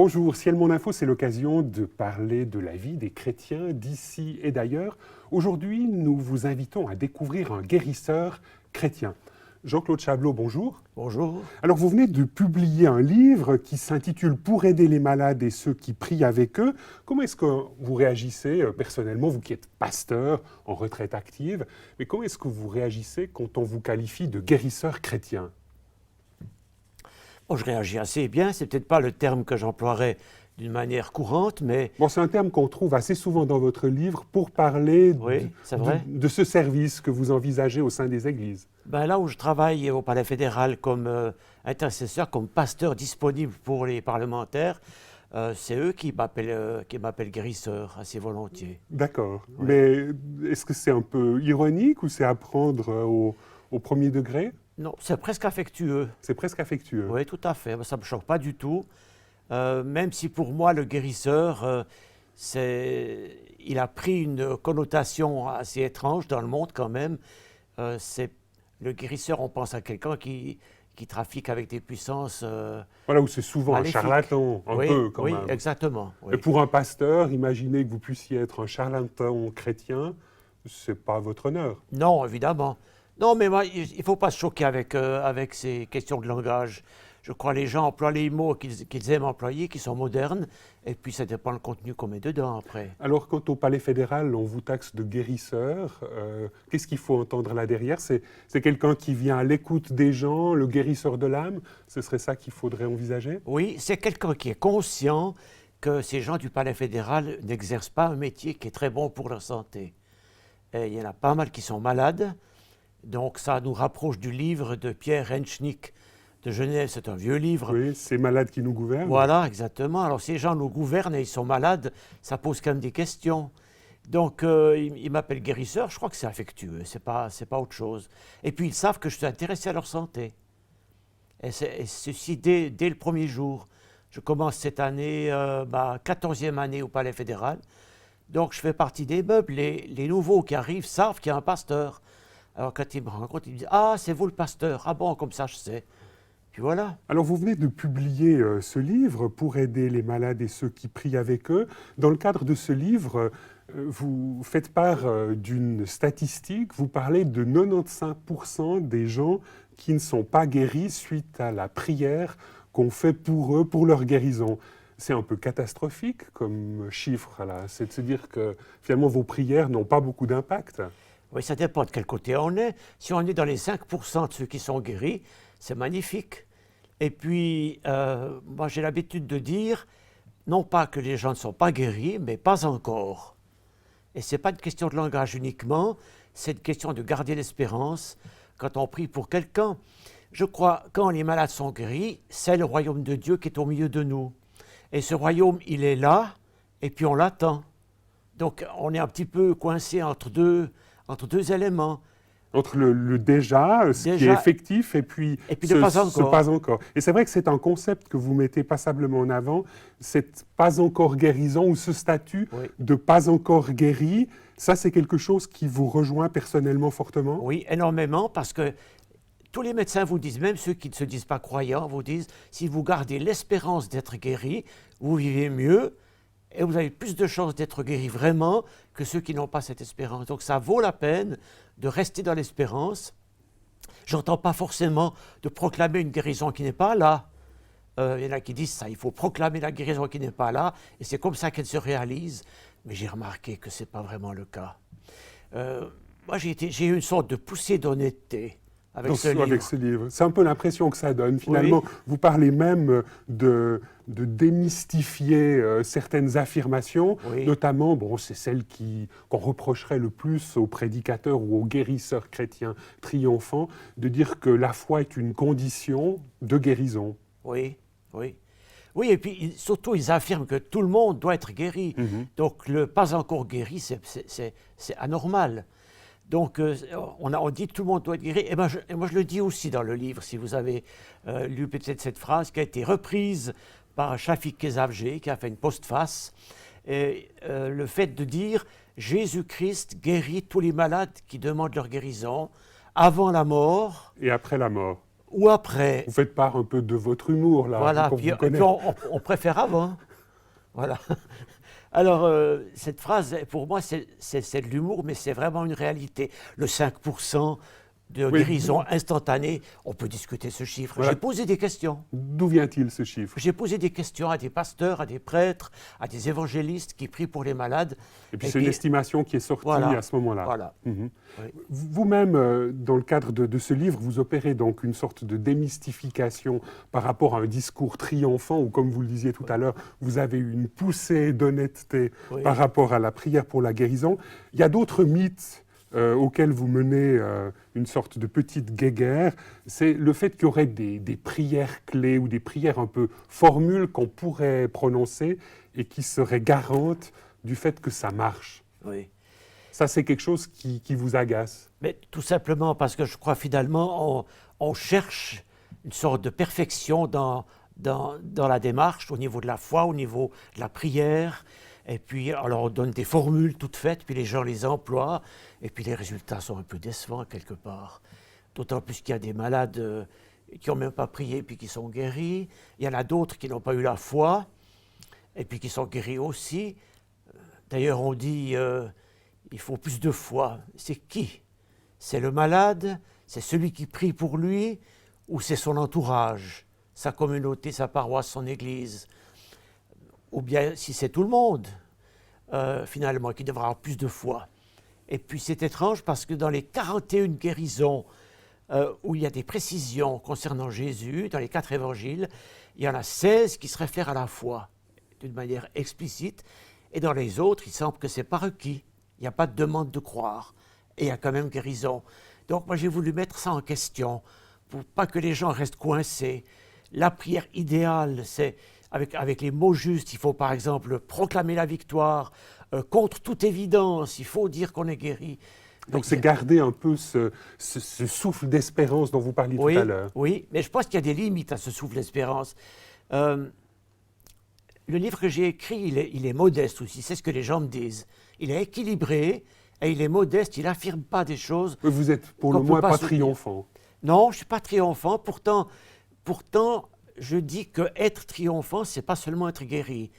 Bonjour, Ciel Mon Info, c'est l'occasion de parler de la vie des chrétiens d'ici et d'ailleurs. Aujourd'hui, nous vous invitons à découvrir un guérisseur chrétien. Jean-Claude Chablot, bonjour. Bonjour. Alors, vous venez de publier un livre qui s'intitule « Pour aider les malades et ceux qui prient avec eux ». Comment est-ce que vous réagissez personnellement, vous qui êtes pasteur en retraite active, mais comment est-ce que vous réagissez quand on vous qualifie de guérisseur chrétien ? Bon, je réagis assez bien, c'est peut-être pas le terme que j'emploierais d'une manière courante, mais... Bon, c'est un terme qu'on trouve assez souvent dans votre livre pour parler Oui, c'est vrai. de ce service que vous envisagez au sein des églises. Ben là où je travaille au Palais fédéral comme intercesseur, comme pasteur disponible pour les parlementaires, c'est eux qui m'appellent guérisseur assez volontiers. D'accord. Ouais. Mais est-ce que c'est un peu ironique ou c'est à prendre au premier degré ? Non, c'est presque affectueux. C'est presque affectueux. Oui, tout à fait. Ça ne me choque pas du tout. Même si pour moi, le guérisseur, il a pris une connotation assez étrange dans le monde quand même. Le guérisseur, on pense à quelqu'un qui trafique avec des puissances Voilà, où c'est souvent maléfiques. Un charlatan, un peu quand oui, même. Exactement. Oui. Et pour un pasteur, imaginez que vous puissiez être un charlatan chrétien, c'est pas votre honneur. Non, évidemment. Non, mais moi, il ne faut pas se choquer avec ces questions de langage. Je crois que les gens emploient les mots qu'ils aiment employer, qui sont modernes, et puis ça dépend le contenu qu'on met dedans après. Alors, quand au Palais fédéral, on vous taxe de guérisseur, qu'est-ce qu'il faut entendre là derrière ? C'est quelqu'un qui vient à l'écoute des gens, le guérisseur de l'âme ? Ce serait ça qu'il faudrait envisager ? Oui, c'est quelqu'un qui est conscient que ces gens du Palais fédéral n'exercent pas un métier qui est très bon pour leur santé. Et il y en a pas mal qui sont malades, donc ça nous rapproche du livre de Pierre Renschnick de Genève, c'est un vieux livre. Oui, ces malades qui nous gouvernent. Voilà, exactement. Alors, ces gens nous gouvernent et ils sont malades, ça pose quand même des questions. Donc, ils m'appellent guérisseur, je crois que c'est affectueux, c'est pas autre chose. Et puis, ils savent que je suis intéressé à leur santé. Et ceci dès le premier jour. Je commence cette année, ma 14e année au Palais fédéral. Donc, je fais partie des meubles. Les nouveaux qui arrivent savent qu'il y a un pasteur. Alors, quand ils me rencontrent, ils me disent « Ah, c'est vous le pasteur. Ah bon, comme ça, je sais. » Puis voilà. Alors, vous venez de publier ce livre pour aider les malades et ceux qui prient avec eux. Dans le cadre de ce livre, vous faites part d'une statistique. Vous parlez de 95% des gens qui ne sont pas guéris suite à la prière qu'on fait pour eux, pour leur guérison. C'est un peu catastrophique comme chiffre, là. C'est de se dire que finalement vos prières n'ont pas beaucoup d'impact. Oui, ça dépend de quel côté on est. Si on est dans les 5% de ceux qui sont guéris, c'est magnifique. Et puis, moi j'ai l'habitude de dire, non pas que les gens ne sont pas guéris, mais pas encore. Et ce n'est pas une question de langage uniquement, c'est une question de garder l'espérance quand on prie pour quelqu'un. Je crois, quand les malades sont guéris, c'est le royaume de Dieu qui est au milieu de nous. Et ce royaume, il est là, et puis on l'attend. Donc, on est un petit peu coincé entre deux éléments. Entre le déjà, ce qui est effectif, et puis de pas encore. Ce pas encore. Et c'est vrai que c'est un concept que vous mettez passablement en avant, cette pas encore guérison ou ce statut de pas encore guéri. Ça, c'est quelque chose qui vous rejoint personnellement fortement ? Oui, énormément, parce que tous les médecins vous disent, même ceux qui ne se disent pas croyants, vous disent, si vous gardez l'espérance d'être guéri, vous vivez mieux et vous avez plus de chances d'être guéri vraiment que ceux qui n'ont pas cette espérance. Donc ça vaut la peine de rester dans l'espérance. J'entends pas forcément de proclamer une guérison qui n'est pas là. Il y en a qui disent ça, il faut proclamer la guérison qui n'est pas là, et c'est comme ça qu'elle se réalise. Mais j'ai remarqué que ce n'est pas vraiment le cas. Moi, j'ai eu une sorte de poussée d'honnêteté avec ce livre. C'est un peu l'impression que ça donne. Finalement, vous parlez même de démystifier certaines affirmations, notamment, c'est celle qu'on reprocherait le plus aux prédicateurs ou aux guérisseurs chrétiens triomphants, de dire que la foi est une condition de guérison. Oui, et puis surtout, ils affirment que tout le monde doit être guéri. Donc, le pas encore guéri, c'est anormal. Donc, on dit que tout le monde doit être guéri. Et moi, je le dis aussi dans le livre, si vous avez lu peut-être cette phrase qui a été reprise par Shafik Kezavgé, qui a fait une postface. Le fait de dire « Jésus-Christ guérit tous les malades qui demandent leur guérison avant la mort. » Et après la mort. ou après. Vous faites part un peu de votre humour, là, Voilà, qu'on puis, vous connaît. puis on préfère avant. Voilà. Alors, cette phrase, pour moi, c'est de l'humour, mais c'est vraiment une réalité. Le 5% de Oui. guérison instantanée, on peut discuter ce chiffre. Voilà. J'ai posé des questions. D'où vient-il ce chiffre? J'ai posé des questions à des pasteurs, à des prêtres, à des évangélistes qui prient pour les malades. Et puis c'est une estimation qui est sortie voilà, à ce moment-là. Voilà. Mhm. Oui. Vous-même, dans le cadre de ce livre, vous opérez donc une sorte de démystification par rapport à un discours triomphant, où, comme vous le disiez tout à l'heure, vous avez eu une poussée d'honnêteté Oui. par rapport à la prière pour la guérison. Il y a d'autres mythes auxquels vous menez une sorte de petite guéguerre. C'est le fait qu'il y aurait des prières clés ou des prières un peu formules qu'on pourrait prononcer et qui seraient garantes du fait que ça marche. Oui. Ça, c'est quelque chose qui vous agace. Mais tout simplement parce que je crois finalement on cherche une sorte de perfection dans la démarche, au niveau de la foi, au niveau de la prière. Et puis, alors on donne des formules toutes faites, puis les gens les emploient, et puis les résultats sont un peu décevants quelque part. D'autant plus qu'il y a des malades qui n'ont même pas prié, puis qui sont guéris. Il y en a d'autres qui n'ont pas eu la foi, et puis qui sont guéris aussi. D'ailleurs, on dit il faut plus de foi. C'est qui? C'est le malade? C'est celui qui prie pour lui? Ou c'est son entourage, sa communauté, sa paroisse, son église? Ou bien si c'est tout le monde, finalement, qui devra avoir plus de foi. Et puis c'est étrange parce que dans les 41 guérisons où il y a des précisions concernant Jésus, dans les 4 évangiles, il y en a 16 qui se réfèrent à la foi, d'une manière explicite, et dans les autres, il semble que c'est pas requis. Il n'y a pas de demande de croire, et il y a quand même guérison. Donc moi j'ai voulu mettre ça en question, pour pas que les gens restent coincés. La prière idéale, c'est avec les mots justes. Il faut par exemple proclamer la victoire, contre toute évidence, il faut dire qu'on est guéri. Donc c'est garder un peu ce souffle d'espérance dont vous parliez oui, tout à l'heure. Oui, mais je pense qu'il y a des limites à ce souffle d'espérance. Le livre que j'ai écrit, il est modeste aussi, c'est ce que les gens me disent. Il est équilibré et il est modeste, il n'affirme pas des choses. Vous êtes pour le moins pas triomphant. Non, je ne suis pas triomphant. Pourtant, je dis qu'être triomphant, ce n'est pas seulement être guéri.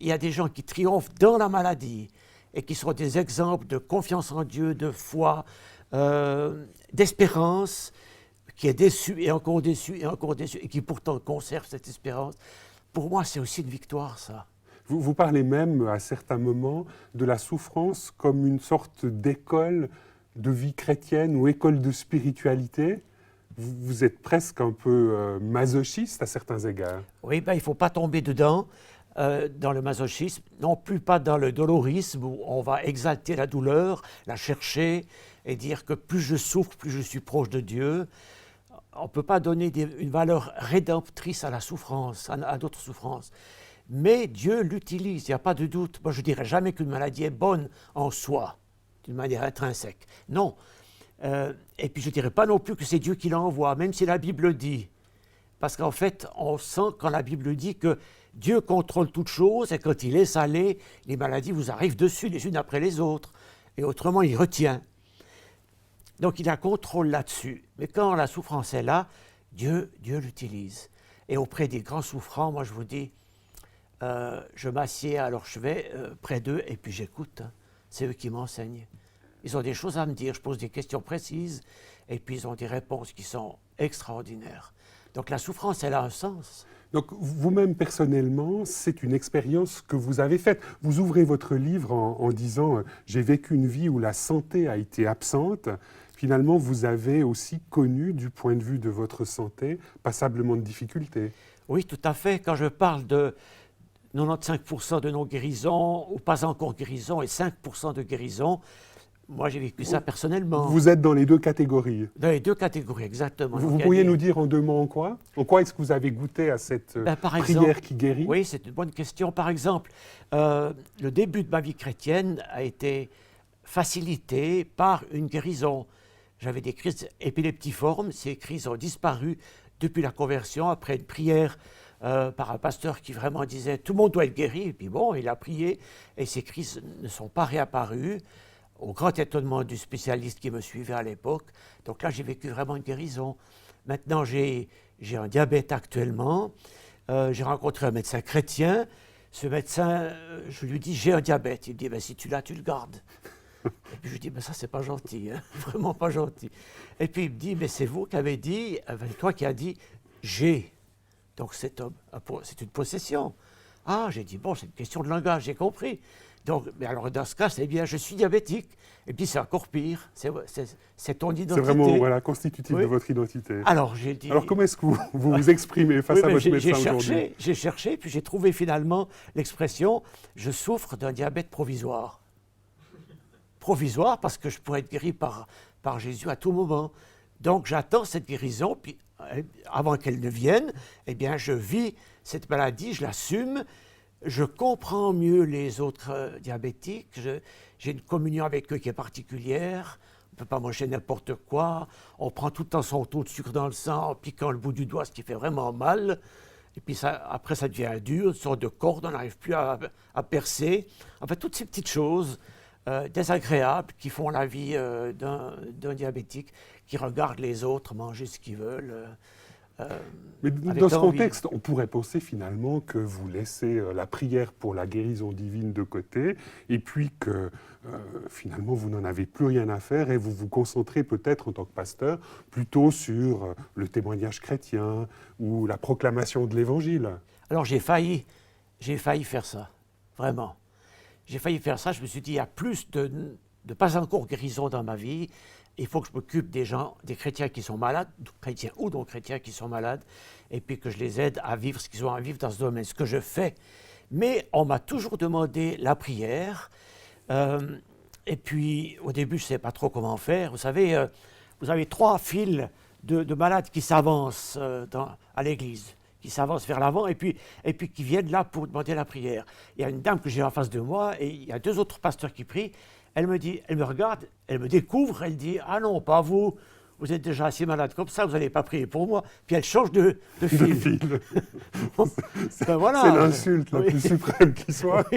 Il y a des gens qui triomphent dans la maladie et qui sont des exemples de confiance en Dieu, de foi, d'espérance, qui est déçu et encore déçu et encore déçu et qui pourtant conserve cette espérance. Pour moi, c'est aussi une victoire, ça. Vous parlez même, à certains moments, de la souffrance comme une sorte d'école de vie chrétienne ou école de spiritualité. Vous êtes presque un peu masochiste à certains égards. Oui, il ne faut pas tomber dedans, dans le masochisme, non plus pas dans le dolorisme, où on va exalter la douleur, la chercher et dire que plus je souffre, plus je suis proche de Dieu. On ne peut pas donner une valeur rédemptrice à la souffrance, à d'autres souffrances. Mais Dieu l'utilise, il n'y a pas de doute. Moi, je ne dirais jamais qu'une maladie est bonne en soi, d'une manière intrinsèque. Non. Et puis, je ne dirais pas non plus que c'est Dieu qui l'envoie, même si la Bible dit. Parce qu'en fait, on sent quand la Bible dit que Dieu contrôle toutes choses et quand il laisse aller, les maladies vous arrivent dessus les unes après les autres. Et autrement, il retient. Donc, il a contrôle là-dessus. Mais quand la souffrance est là, Dieu l'utilise. Et auprès des grands souffrants, moi, je vous dis, je m'assieds à leur chevet près d'eux et puis j'écoute. Hein. C'est eux qui m'enseignent. Ils ont des choses à me dire, je pose des questions précises et puis ils ont des réponses qui sont extraordinaires. Donc la souffrance, elle a un sens. Donc vous-même, personnellement, c'est une expérience que vous avez faite. Vous ouvrez votre livre en disant « J'ai vécu une vie où la santé a été absente ». Finalement, vous avez aussi connu, du point de vue de votre santé, passablement de difficultés. Oui, tout à fait. Quand je parle de 95% de non-guérison ou pas encore guérison et 5% de guérison, moi j'ai vécu ça personnellement. Vous êtes dans les deux catégories. Dans les deux catégories, exactement. Vous pourriez nous dire en deux mots en quoi? En quoi est-ce que vous avez goûté à cette prière qui guérit? Oui, c'est une bonne question. Par exemple, le début de ma vie chrétienne a été facilité par une guérison. J'avais des crises épileptiformes. Ces crises ont disparu depuis la conversion, après une prière par un pasteur qui vraiment disait « tout le monde doit être guéri ». Et puis bon, il a prié et ces crises ne sont pas réapparues, au grand étonnement du spécialiste qui me suivait à l'époque. Donc là, j'ai vécu vraiment une guérison. Maintenant, j'ai un diabète actuellement. J'ai rencontré un médecin chrétien. Ce médecin, je lui dis, j'ai un diabète. Il me dit, ben, si tu l'as, tu le gardes. Et puis je lui dis, ben, ça, c'est pas gentil, hein, vraiment pas gentil. Et puis il me dit, mais c'est vous qui avez dit, toi qui as dit, j'ai. Donc c'est une possession. Ah, j'ai dit, bon, c'est une question de langage, j'ai compris. Donc, mais alors dans ce cas, c'est bien, je suis diabétique. Et puis c'est encore pire, c'est ton identité. C'est vraiment constitutif de votre identité. Alors j'ai dit... Alors comment est-ce que vous vous exprimez face à votre médecin aujourd'hui? J'ai cherché, puis j'ai trouvé finalement l'expression « je souffre d'un diabète provisoire ». Provisoire parce que je pourrais être guéri par Jésus à tout moment. Donc j'attends cette guérison, puis avant qu'elle ne vienne, eh bien je vis cette maladie, je l'assume, je comprends mieux les autres diabétiques, j'ai une communion avec eux qui est particulière, on ne peut pas manger n'importe quoi, on prend tout le temps son taux de sucre dans le sang en piquant le bout du doigt, ce qui fait vraiment mal, et puis après ça devient dur, une sorte de corde, on n'arrive plus à percer, enfin toutes ces petites choses désagréables qui font la vie d'un diabétique qui regarde les autres manger ce qu'ils veulent. Mais dans ce contexte, on pourrait penser finalement que vous laissez la prière pour la guérison divine de côté et puis que finalement vous n'en avez plus rien à faire et vous vous concentrez peut-être en tant que pasteur plutôt sur le témoignage chrétien ou la proclamation de l'Évangile. Alors j'ai failli faire ça, vraiment. J'ai failli faire ça, je me suis dit, il y a plus de pas encore guérison dans ma vie, il faut que je m'occupe des gens, des chrétiens qui sont malades, chrétiens ou non chrétiens qui sont malades, et puis que je les aide à vivre ce qu'ils ont à vivre dans ce domaine, ce que je fais. Mais on m'a toujours demandé la prière, et puis au début je ne savais pas trop comment faire. Vous savez, vous avez 3 files de malades qui s'avancent à l'église, qui s'avancent vers l'avant et puis qui viennent là pour demander la prière. Il y a une dame que j'ai en face de moi et il y a 2 autres pasteurs qui prient. Elle me regarde, elle me découvre, elle dit « Ah non, pas vous, vous êtes déjà assez malade comme ça, vous n'allez pas prier pour moi. » Puis elle change de fil. C'est l'insulte la plus suprême qui soit.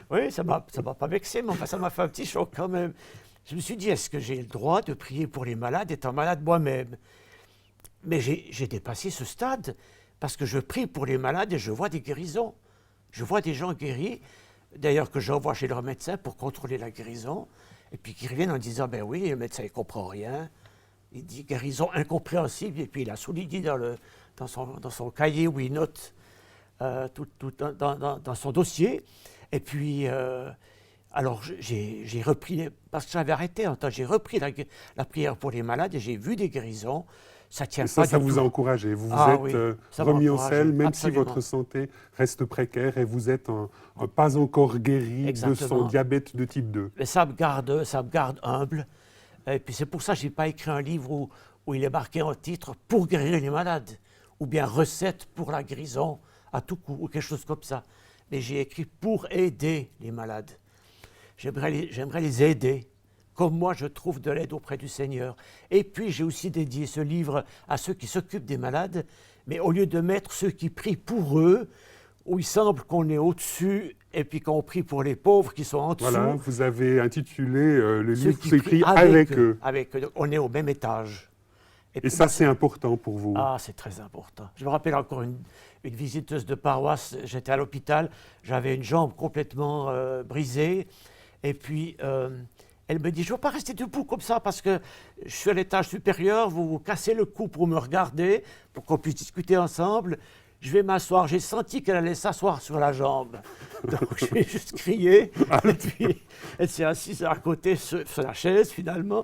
Oui, ça m'a pas vexé, mais enfin, ça m'a fait un petit choc quand même. Je me suis dit, est-ce que j'ai le droit de prier pour les malades étant malade moi-même? Mais j'ai dépassé ce stade, parce que je prie pour les malades et je vois des guérisons. Je vois des gens guéris, d'ailleurs que j'envoie chez leur médecin pour contrôler la guérison, et puis qui reviennent en disant, ben oui, le médecin ne comprend rien. Il dit guérison incompréhensible, et puis il a souligné dans son cahier où il note tout dans son dossier. Et puis, alors j'ai repris, parce que j'avais arrêté un temps, j'ai repris la prière pour les malades et j'ai vu des guérisons. Ça tient pas du tout. Ça vous a encouragé, vous vous êtes remis en selle, même absolument. si votre santé reste précaire et vous êtes pas encore guéri de son diabète de type 2. Mais ça me garde humble. Et puis c'est pour ça que je n'ai pas écrit un livre où il est marqué en titre « Pour guérir les malades » ou bien « Recettes pour la guérison » à tout coup, ou quelque chose comme ça. Mais j'ai écrit « Pour aider les malades ». J'aimerais les aider, comme moi je trouve de l'aide auprès du Seigneur. Et puis j'ai aussi dédié ce livre à ceux qui s'occupent des malades, mais au lieu de mettre ceux qui prient pour eux, où il semble qu'on est au-dessus et puis qu'on prie pour les pauvres qui sont en dessous. Voilà, vous avez intitulé le livre qui prie avec eux. On est au même étage. Et ça, c'est important pour vous? Ah, c'est très important. Je me rappelle encore une visiteuse de paroisse, j'étais à l'hôpital, j'avais une jambe complètement brisée, et puis elle me dit, je ne veux pas rester debout comme ça parce que je suis à l'étage supérieur, vous vous cassez le cou pour me regarder, pour qu'on puisse discuter ensemble. Je vais m'asseoir. J'ai senti qu'elle allait s'asseoir sur la jambe. Donc, je vais juste crier. Et puis, elle s'est assise à côté sur la chaise, finalement.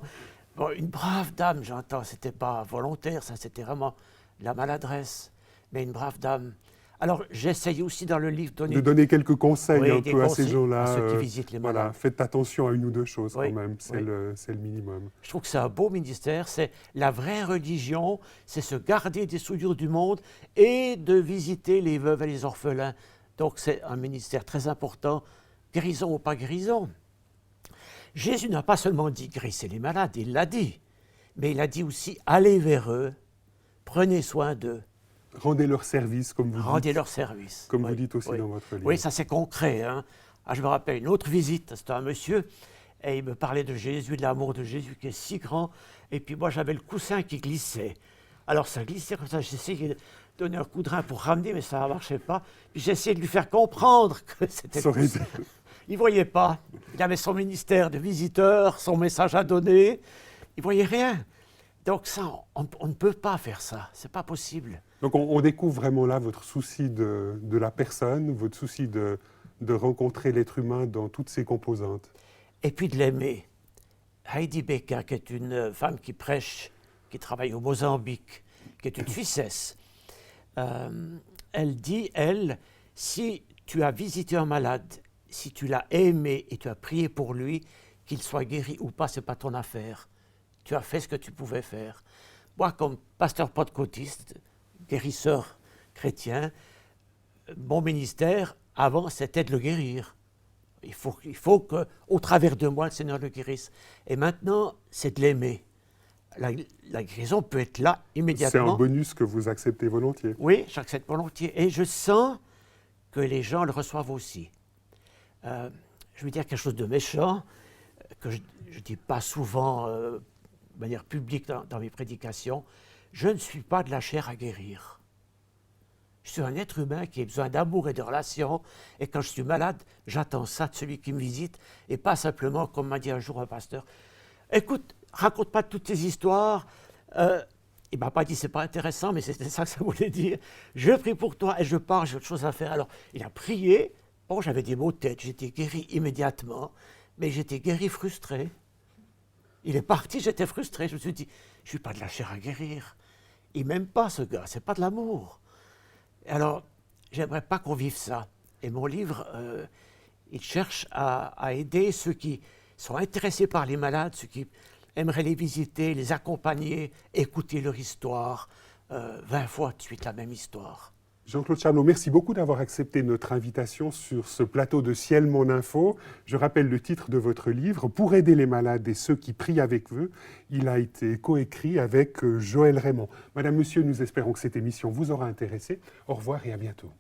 Bon, une brave dame, j'entends. C'était pas volontaire, ça, c'était vraiment la maladresse. Mais une brave dame. Alors, j'essaye aussi dans le livre de donner quelques conseils un peu à ces gens-là. À ceux qui visitent les malades. Voilà, faites attention à 1 ou 2 choses quand même, c'est le minimum. Je trouve que c'est un beau ministère, c'est la vraie religion, c'est se garder des souillures du monde et de visiter les veuves et les orphelins. Donc c'est un ministère très important, guérison ou pas guérison. Jésus n'a pas seulement dit guérissez les malades, il l'a dit, mais il a dit aussi allez vers eux, prenez soin d'eux. Rendez leur service, comme vous dites. Rendez leur service. Comme vous dites aussi dans votre livre. Oui, ça c'est concret. Hein. Ah, je me rappelle une autre visite, c'était un monsieur, et il me parlait de Jésus, de l'amour de Jésus qui est si grand, et puis moi j'avais le coussin qui glissait. Alors ça glissait comme ça, j'essayais de donner un coup de rein pour ramener, mais ça ne marchait pas. Puis j'essayais de lui faire comprendre que c'était Ça aurait été- possible. Il ne voyait pas. Il avait son ministère de visiteurs, son message à donner. Il ne voyait rien. Donc ça, on ne peut pas faire ça. Ce n'est pas possible. Donc on découvre vraiment là votre souci de la personne, votre souci de rencontrer l'être humain dans toutes ses composantes. Et puis de l'aimer. Heidi Becker, qui est une femme qui prêche, qui travaille au Mozambique, qui est une Suissesse, elle dit, elle, si tu as visité un malade, si tu l'as aimé et tu as prié pour lui, qu'il soit guéri ou pas, ce n'est pas ton affaire. Tu as fait ce que tu pouvais faire. Moi, comme pasteur pentecôtiste, guérisseur chrétien, mon ministère, avant, c'était de le guérir. Il faut qu'au travers de moi, le Seigneur le guérisse. Et maintenant, c'est de l'aimer. La guérison peut être là C'est immédiatement. un bonus que vous acceptez volontiers. Oui, j'accepte volontiers. Et je sens que les gens le reçoivent aussi. Je vais dire quelque chose de méchant, que je ne dis pas souvent de manière publique dans mes prédications. Je ne suis pas de la chair à guérir. Je suis un être humain qui a besoin d'amour et de relations. Et quand je suis malade, j'attends ça de celui qui me visite. Et pas simplement, comme m'a dit un jour un pasteur, écoute, raconte pas toutes tes histoires. Il ne m'a pas dit c'est pas intéressant, mais c'était ça que ça voulait dire. Je prie pour toi et je pars, j'ai autre chose à faire. Alors, il a prié. Bon, j'avais des maux de tête, j'étais guéri immédiatement, mais j'étais guéri frustré. Il est parti, j'étais frustré. Je me suis dit, je ne suis pas de la chair à guérir. Il ne m'aime pas, ce gars, ce n'est pas de l'amour. Alors, j'aimerais pas qu'on vive ça. Et mon livre, il cherche à aider ceux qui sont intéressés par les malades, ceux qui aimeraient les visiter, les accompagner, écouter leur histoire, 20 fois de suite la même histoire. Jean-Claude Chamelot, merci beaucoup d'avoir accepté notre invitation sur ce plateau de Ciel Mon Info. Je rappelle le titre de votre livre, Pour aider les malades et ceux qui prient avec eux. Il a été coécrit avec Joël Raymond. Madame, Monsieur, nous espérons que cette émission vous aura intéressé. Au revoir et à bientôt.